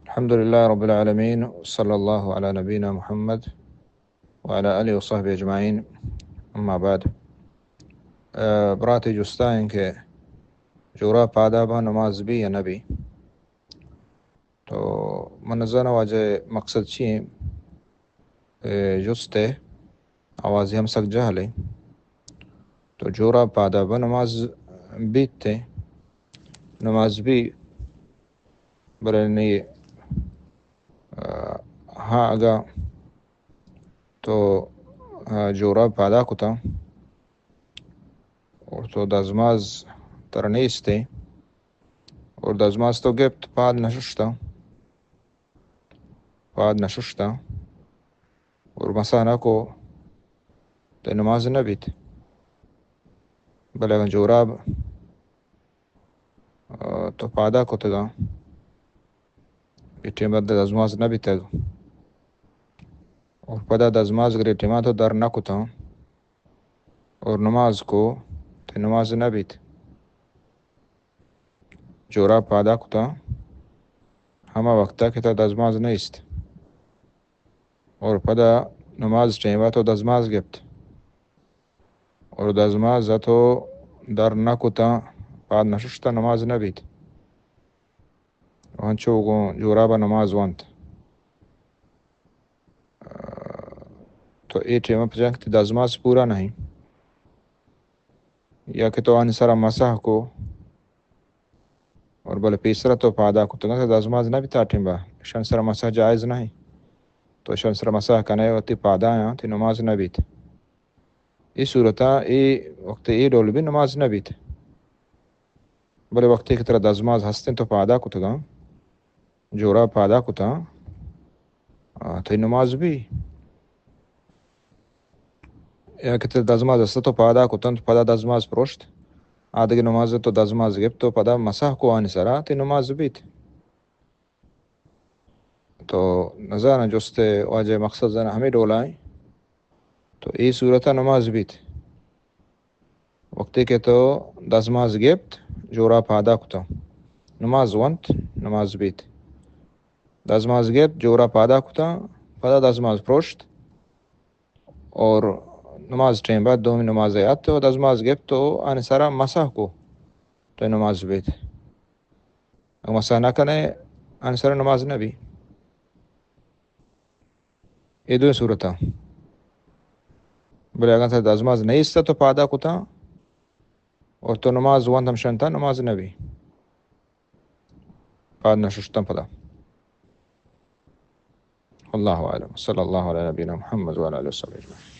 الحمد لله رب العالمين، وصلى الله على نبينا محمد وعلى آله وصحبه أجمعين. أما بعد، براتی جستائیں کہ جورا پادابا نماز بھی یا نبی تو منظر واجہ مقصد چی جستے آوازی ہم سک جہلے تو جورا پادابا نماز بیتے نماز بھی برنی ہاں اگا تو جورا پادا کتا اور تو دزماز ترنیستے اور دزماز تو گپت پاد نششتا اور مسانہ کو تو نماز نبیت بلے اگر جوراب تو پادا کتا دا ایٹیم بعد دزماز نبیت اور پدا دزماز گر ایٹیما تو در نکتا اور نماز کو تو نماز نبیت جورا پادا کتا ہما وقتا کہ تا دزماز نیست اور پدا نماز ٹیما تو دزماز گپت اور دزماز تو در نکتا پاد نششتا نماز نبیت وانچو گو جورابا نماز وانت تو ای ٹیما پجا کہ دزماز پورا نہیں یا کہ تو آنی سارا مسح کو اور بلے پیسرا تو پادا کو تو دزماز نبی تا ٹیمبا شان سارا مسح جائز نہیں تو شان سارا مسح کنے وقتی پادا آیا تی نماز نبیت ای صورتا ای وقت ای ڈول بھی نماز نبیت بلے وقتی کی طرح دزماز ہستیں تو پادا کو تو جورا پادا کو تو نماز بھی یا کہ دزماز ہستا تو پادا کو تو پدا دزماز پروشت آدھگی نماز تو دزماز گپ تو پدا مسح کو آنی سرا تی نماز بیت تو نظارہ جستے واجہ مقصد زن ہمیں ڈولائیں تو ای صورتا نماز بیت وقتی کہ تو دزماز گپت جورا پادا کتا نماز وانت نماز بیت دزماز گپت جورا پادا کتا پدا دزماز پروشت اور نماز ٹیم بعد دومی نماز آیات تو دزماز گپت تو آنی سارا مسح کو تو نماز بیت اگر مسح نہ کنے آنی سارا نماز نبی یہ دو صورتا بلے اگر سارا دزماز نہیں استا تو پادا کتا اور تو نماز وانت ہم شنتا نماز نبی پاد نششتا پدا اللہ عالم صلی اللہ علیہ نبینا محمد وعلی آلہ وصحبہ اجمعین.